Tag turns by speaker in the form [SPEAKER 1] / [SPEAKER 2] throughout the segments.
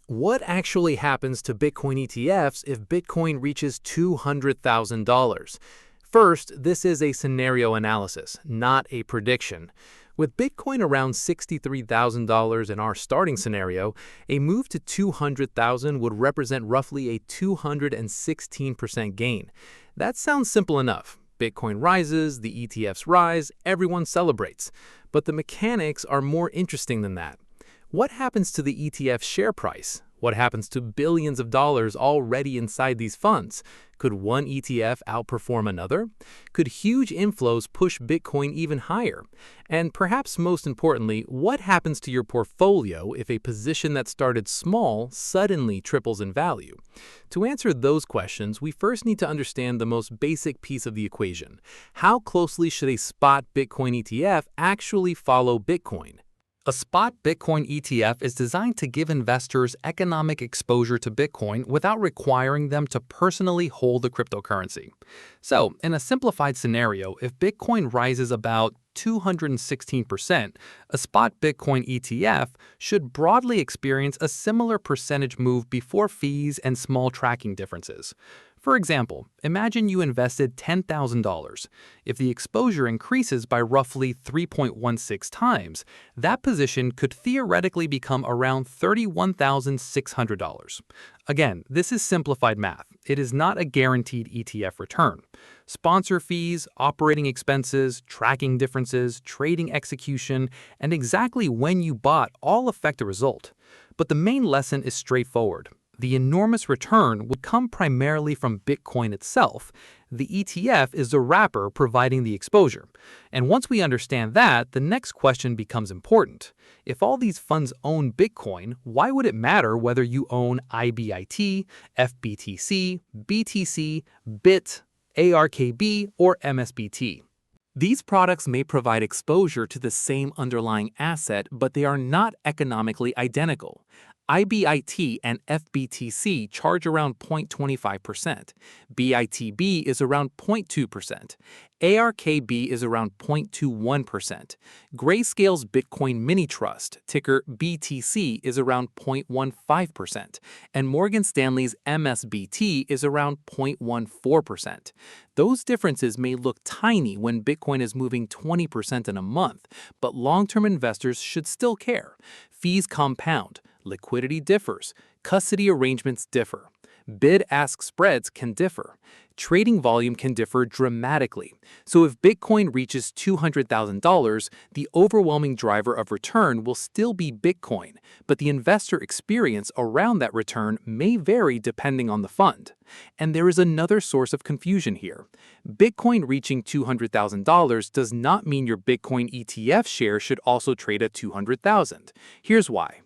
[SPEAKER 1] What actually happens to Bitcoin ETFs if Bitcoin reaches $200,000? First, this is a scenario analysis, not a prediction. With Bitcoin around $63,000 in our starting scenario, a move to $200,000 would represent roughly a 216% gain. That sounds simple enough. Bitcoin rises, the ETFs rise, everyone celebrates. But the mechanics are more interesting than that. What happens to the ETF share price? What happens to billions of dollars already inside these funds? Could one ETF outperform another? Could huge inflows push Bitcoin even higher? And perhaps most importantly, what happens to your portfolio if a position that started small suddenly triples in value? To answer those questions, we first need to understand the most basic piece of the equation. How closely should a spot Bitcoin ETF actually follow Bitcoin? A spot Bitcoin ETF is designed to give investors economic exposure to Bitcoin without requiring them to personally hold the cryptocurrency. So, in a simplified scenario, if Bitcoin rises about 216%, a spot Bitcoin ETF should broadly experience a similar percentage move before fees and small tracking differences. For example, imagine you invested $10,000. If the exposure increases by roughly 3.16 times, that position could theoretically become around $31,600. Again, this is simplified math. It is not a guaranteed ETF return. Sponsor fees, operating expenses, tracking differences, trading execution, and exactly when you bought all affect the result. But the main lesson is straightforward. The enormous return would come primarily from Bitcoin itself. The ETF is the wrapper providing the exposure. And once we understand that, the next question becomes important. If all these funds own Bitcoin, why would it matter whether you own IBIT, FBTC, BTC, BIT, ARKB, or MSBT? These products may provide exposure to the same underlying asset, but they are not economically identical. IBIT and FBTC charge around 0.25%, BITB is around 0.2%, ARKB is around 0.21%, Grayscale's Bitcoin Mini Trust, ticker BTC, is around 0.15%, and Morgan Stanley's MSBT is around 0.14%. Those differences may look tiny when Bitcoin is moving 20% in a month, but long-term investors should still care. Fees compound. Liquidity differs. Custody arrangements differ. Bid-ask spreads can differ. Trading volume can differ dramatically. So if Bitcoin reaches $200,000, the overwhelming driver of return will still be Bitcoin, but the investor experience around that return may vary depending on the fund. And there is another source of confusion here. Bitcoin reaching $200,000 does not mean your Bitcoin ETF share should also trade at $200,000. Here's why.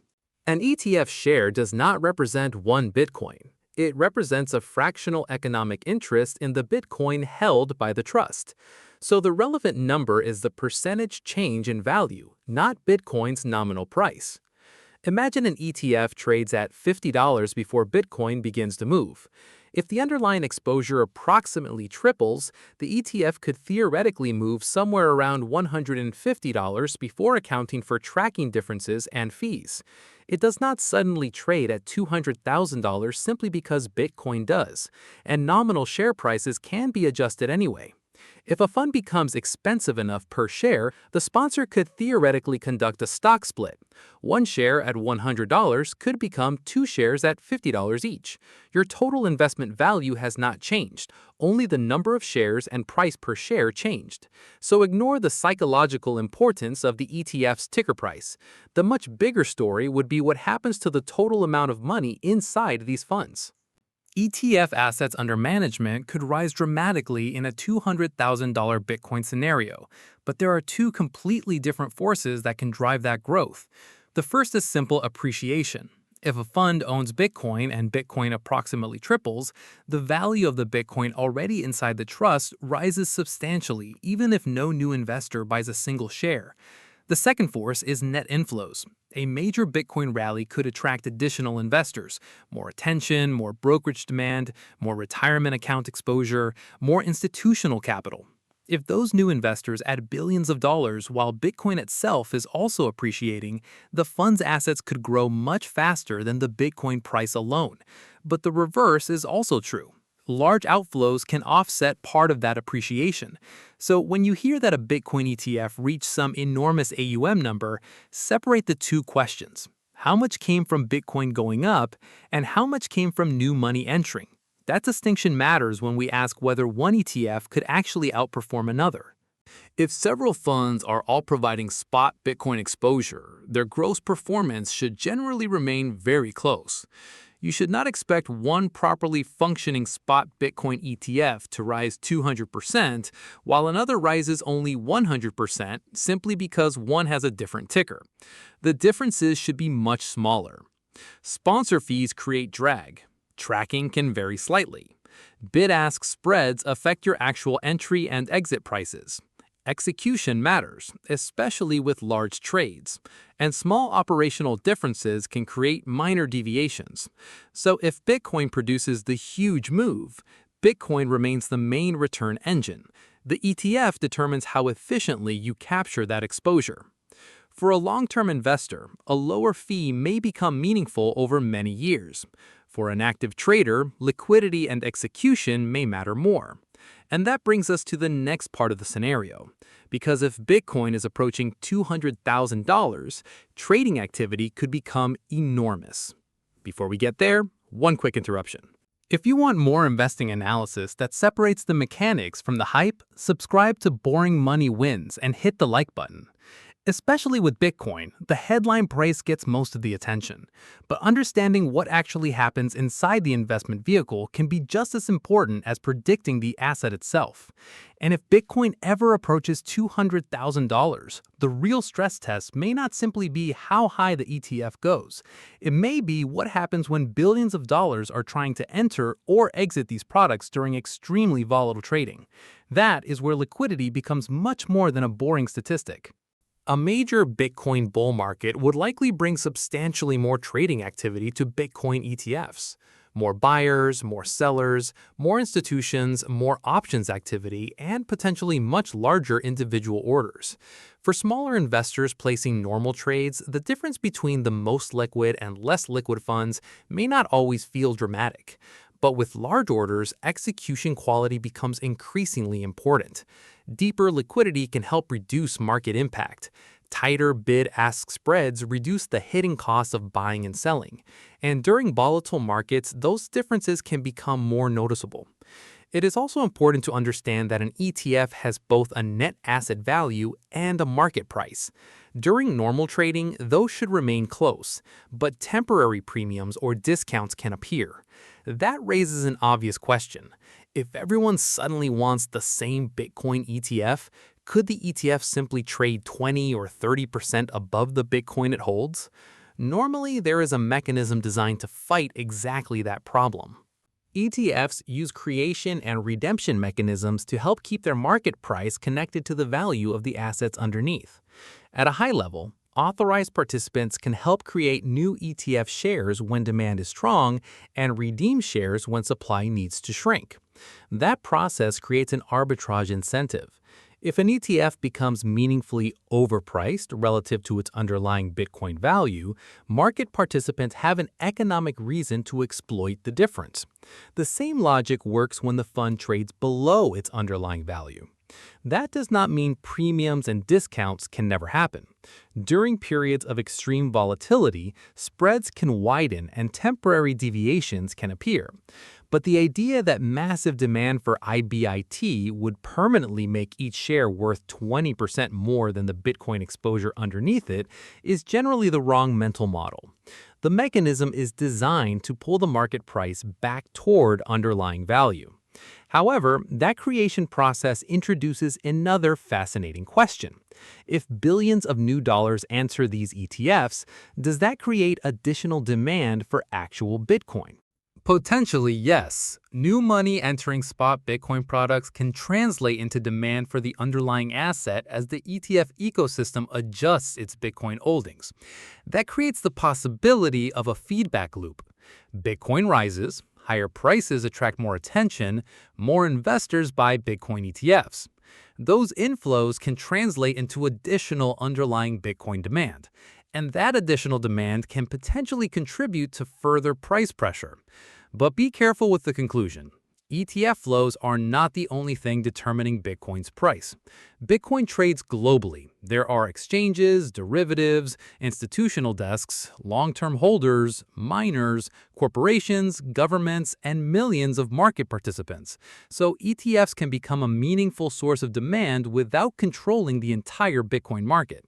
[SPEAKER 1] An ETF share does not represent one Bitcoin. It represents a fractional economic interest in the Bitcoin held by the trust. So the relevant number is the percentage change in value, not Bitcoin's nominal price. Imagine an ETF trades at $50 before Bitcoin begins to move. If the underlying exposure approximately triples, the ETF could theoretically move somewhere around $150 before accounting for tracking differences and fees. It does not suddenly trade at $200,000 simply because Bitcoin does, and nominal share prices can be adjusted anyway. If a fund becomes expensive enough per share, the sponsor could theoretically conduct a stock split. One share at $100 could become two shares at $50 each. Your total investment value has not changed, only the number of shares and price per share changed. So ignore the psychological importance of the ETF's ticker price. The much bigger story would be what happens to the total amount of money inside these funds. ETF assets under management could rise dramatically in a $200,000 Bitcoin scenario, but there are two completely different forces that can drive that growth. The first is simple appreciation. If a fund owns Bitcoin and Bitcoin approximately triples, the value of the Bitcoin already inside the trust rises substantially, even if no new investor buys a single share. The second force is net inflows. A major Bitcoin rally could attract additional investors, more attention, more brokerage demand, more retirement account exposure, more institutional capital. If those new investors add billions of dollars while Bitcoin itself is also appreciating, the fund's assets could grow much faster than the Bitcoin price alone. But the reverse is also true. Large outflows can offset part of that appreciation. So when you hear that a Bitcoin ETF reached some enormous AUM number, separate the two questions. How much came from Bitcoin going up, and how much came from new money entering? That distinction matters when we ask whether one ETF could actually outperform another. If several funds are all providing spot Bitcoin exposure, their gross performance should generally remain very close. You should not expect one properly functioning spot Bitcoin ETF to rise 200%, while another rises only 100% simply because one has a different ticker. The differences should be much smaller. Sponsor fees create drag. Tracking can vary slightly. Bid-ask spreads affect your actual entry and exit prices. Execution matters, especially with large trades, and small operational differences can create minor deviations. So if Bitcoin produces the huge move, Bitcoin remains the main return engine. The ETF determines how efficiently you capture that exposure. For a long-term investor, a lower fee may become meaningful over many years. For an active trader, liquidity and execution may matter more. And that brings us to the next part of the scenario. Because if Bitcoin is approaching $200,000, trading activity could become enormous. Before we get there, one quick interruption. If you want more investing analysis that separates the mechanics from the hype, subscribe to Boring Money Wins and hit the like button. Especially with Bitcoin, the headline price gets most of the attention. But understanding what actually happens inside the investment vehicle can be just as important as predicting the asset itself. And if Bitcoin ever approaches $200,000, the real stress test may not simply be how high the ETF goes. It may be what happens when billions of dollars are trying to enter or exit these products during extremely volatile trading. That is where liquidity becomes much more than a boring statistic. A major Bitcoin bull market would likely bring substantially more trading activity to Bitcoin ETFs. More buyers, more sellers, more institutions, more options activity, and potentially much larger individual orders. For smaller investors placing normal trades, the difference between the most liquid and less liquid funds may not always feel dramatic. But with large orders, execution quality becomes increasingly important. Deeper liquidity can help reduce market impact. Tighter bid-ask spreads reduce the hidden costs of buying and selling. And during volatile markets, those differences can become more noticeable. It is also important to understand that an ETF has both a net asset value and a market price. During normal trading, those should remain close, but temporary premiums or discounts can appear. That raises an obvious question. If everyone suddenly wants the same Bitcoin ETF, could the ETF simply trade 20 or 30% above the Bitcoin it holds? Normally, there is a mechanism designed to fight exactly that problem. ETFs use creation and redemption mechanisms to help keep their market price connected to the value of the assets underneath. At a high level, authorized participants can help create new ETF shares when demand is strong and redeem shares when supply needs to shrink. That process creates an arbitrage incentive. If an ETF becomes meaningfully overpriced relative to its underlying Bitcoin value, market participants have an economic reason to exploit the difference. The same logic works when the fund trades below its underlying value. That does not mean premiums and discounts can never happen. During periods of extreme volatility, spreads can widen and temporary deviations can appear. But the idea that massive demand for IBIT would permanently make each share worth 20% more than the Bitcoin exposure underneath it is generally the wrong mental model. The mechanism is designed to pull the market price back toward underlying value. However, that creation process introduces another fascinating question. If billions of new dollars enter these ETFs, does that create additional demand for actual Bitcoin? Potentially, yes. New money entering spot Bitcoin products can translate into demand for the underlying asset as the ETF ecosystem adjusts its Bitcoin holdings. That creates the possibility of a feedback loop. Bitcoin rises, higher prices attract more attention, more investors buy Bitcoin ETFs. Those inflows can translate into additional underlying Bitcoin demand, and that additional demand can potentially contribute to further price pressure. But be careful with the conclusion. ETF flows are not the only thing determining Bitcoin's price. Bitcoin trades globally. There are exchanges, derivatives, institutional desks, long-term holders, miners, corporations, governments, and millions of market participants. So ETFs can become a meaningful source of demand without controlling the entire Bitcoin market.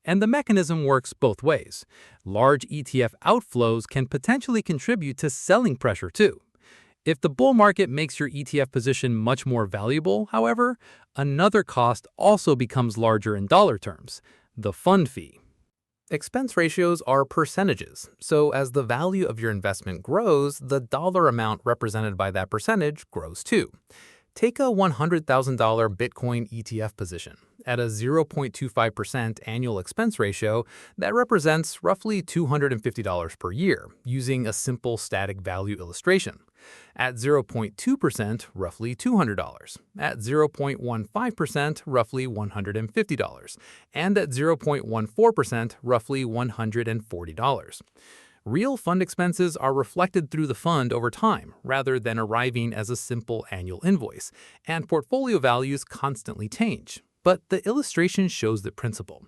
[SPEAKER 1] And the mechanism works both ways. Large ETF outflows can potentially contribute to selling pressure too. If the bull market makes your ETF position much more valuable, however, another cost also becomes larger in dollar terms: the fund fee. Expense ratios are percentages, so as the value of your investment grows, the dollar amount represented by that percentage grows too. Take a $100,000 Bitcoin ETF position. At a 0.25% annual expense ratio, that represents roughly $250 per year, using a simple static value illustration. At 0.2%, roughly $200. At 0.15%, roughly $150. And at 0.14%, roughly $140. Real fund expenses are reflected through the fund over time, rather than arriving as a simple annual invoice, and portfolio values constantly change. But the illustration shows the principle.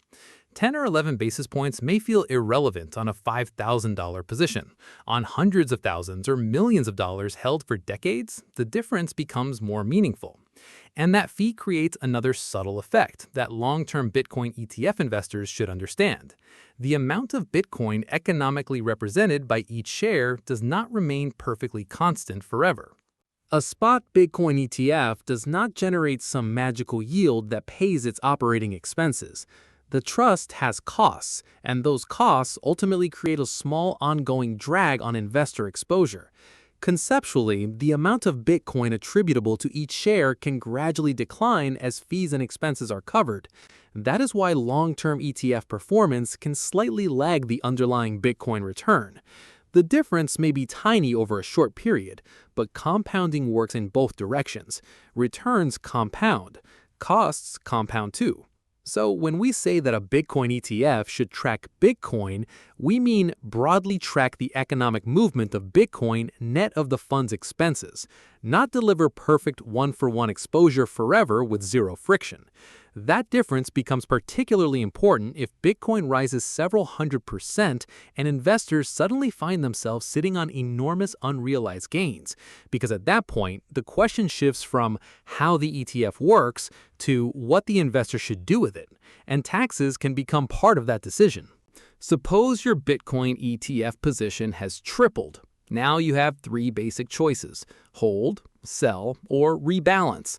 [SPEAKER 1] 10 or 11 basis points may feel irrelevant on a $5,000 position. On hundreds of thousands or millions of dollars held for decades, the difference becomes more meaningful. And that fee creates another subtle effect that long-term Bitcoin ETF investors should understand. The amount of Bitcoin economically represented by each share does not remain perfectly constant forever. A spot Bitcoin ETF does not generate some magical yield that pays its operating expenses. The trust has costs, and those costs ultimately create a small ongoing drag on investor exposure. Conceptually, the amount of Bitcoin attributable to each share can gradually decline as fees and expenses are covered. That is why long-term ETF performance can slightly lag the underlying Bitcoin return. The difference may be tiny over a short period, but compounding works in both directions. Returns compound. Costs compound too. So when we say that a Bitcoin ETF should track Bitcoin, we mean broadly track the economic movement of Bitcoin net of the fund's expenses, not deliver perfect one-for-one exposure forever with zero friction. That difference becomes particularly important if Bitcoin rises several 100% and investors suddenly find themselves sitting on enormous unrealized gains, because at that point, the question shifts from how the ETF works to what the investor should do with it, and taxes can become part of that decision. Suppose your Bitcoin ETF position has tripled. Now you have three basic choices: hold, sell, or rebalance.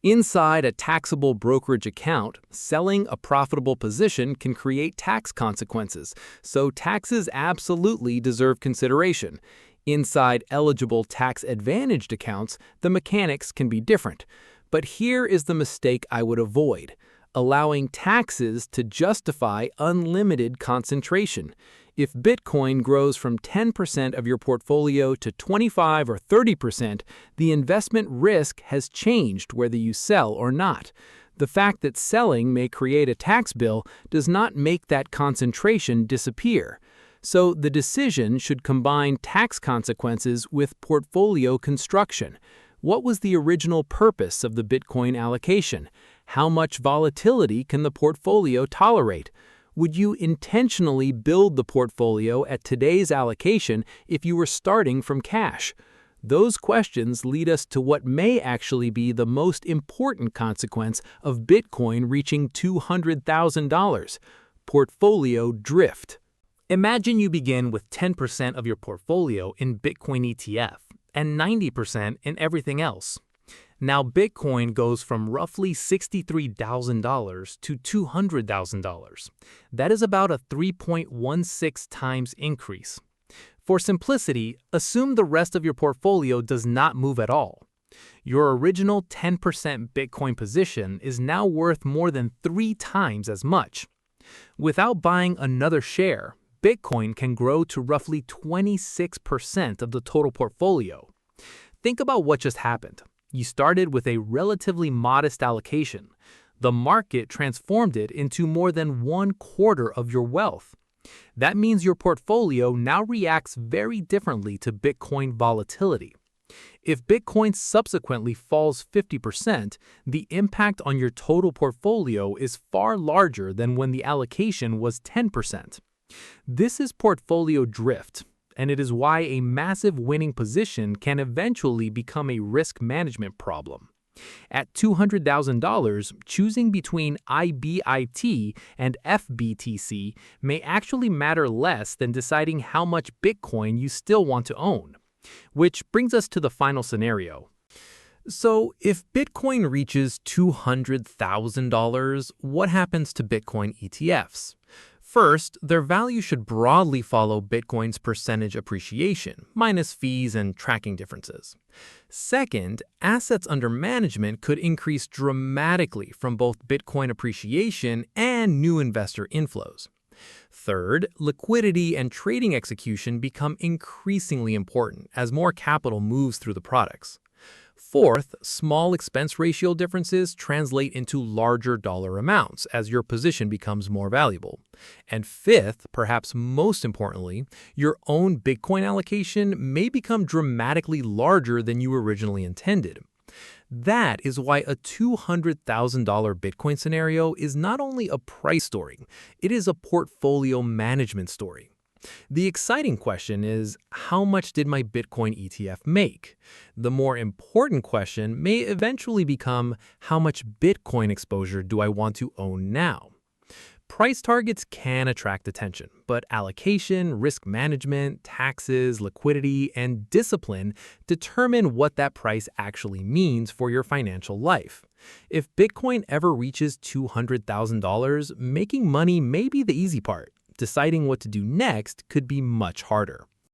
[SPEAKER 1] Inside a taxable brokerage account, selling a profitable position can create tax consequences, so taxes absolutely deserve consideration. Inside eligible tax-advantaged accounts, the mechanics can be different. But here is the mistake I would avoid: allowing taxes to justify unlimited concentration. If Bitcoin grows from 10% of your portfolio to 25 or 30%, the investment risk has changed whether you sell or not. The fact that selling may create a tax bill does not make that concentration disappear. So the decision should combine tax consequences with portfolio construction. What was the original purpose of the Bitcoin allocation? How much volatility can the portfolio tolerate? Would you intentionally build the portfolio at today's allocation if you were starting from cash? Those questions lead us to what may actually be the most important consequence of Bitcoin reaching $200,000: portfolio drift. Imagine you begin with 10% of your portfolio in Bitcoin ETF and 90% in everything else. Now Bitcoin goes from roughly $63,000 to $200,000. That is about a 3.16 times increase. For simplicity, assume the rest of your portfolio does not move at all. Your original 10% Bitcoin position is now worth more than 3 times as much. Without buying another share, Bitcoin can grow to roughly 26% of the total portfolio. Think about what just happened. You started with a relatively modest allocation. The market transformed it into more than 1/4 of your wealth. That means your portfolio now reacts very differently to Bitcoin volatility. If Bitcoin subsequently falls 50%, the impact on your total portfolio is far larger than when the allocation was 10%. This is portfolio drift, and it is why a massive winning position can eventually become a risk management problem. At $200,000, choosing between IBIT and FBTC may actually matter less than deciding how much Bitcoin you still want to own. Which brings us to the final scenario. So, if Bitcoin reaches $200,000, what happens to Bitcoin ETFs? First, their value should broadly follow Bitcoin's percentage appreciation, minus fees and tracking differences. Second, assets under management could increase dramatically from both Bitcoin appreciation and new investor inflows. Third, liquidity and trading execution become increasingly important as more capital moves through the products. Fourth, small expense ratio differences translate into larger dollar amounts as your position becomes more valuable. And fifth, perhaps most importantly, your own Bitcoin allocation may become dramatically larger than you originally intended. That is why a $200,000 Bitcoin scenario is not only a price story, it is a portfolio management story. The exciting question is, how much did my Bitcoin ETF make? The more important question may eventually become, how much Bitcoin exposure do I want to own now? Price targets can attract attention, but allocation, risk management, taxes, liquidity, and discipline determine what that price actually means for your financial life. If Bitcoin ever reaches $200,000, making money may be the easy part. Deciding what to do next could be much harder.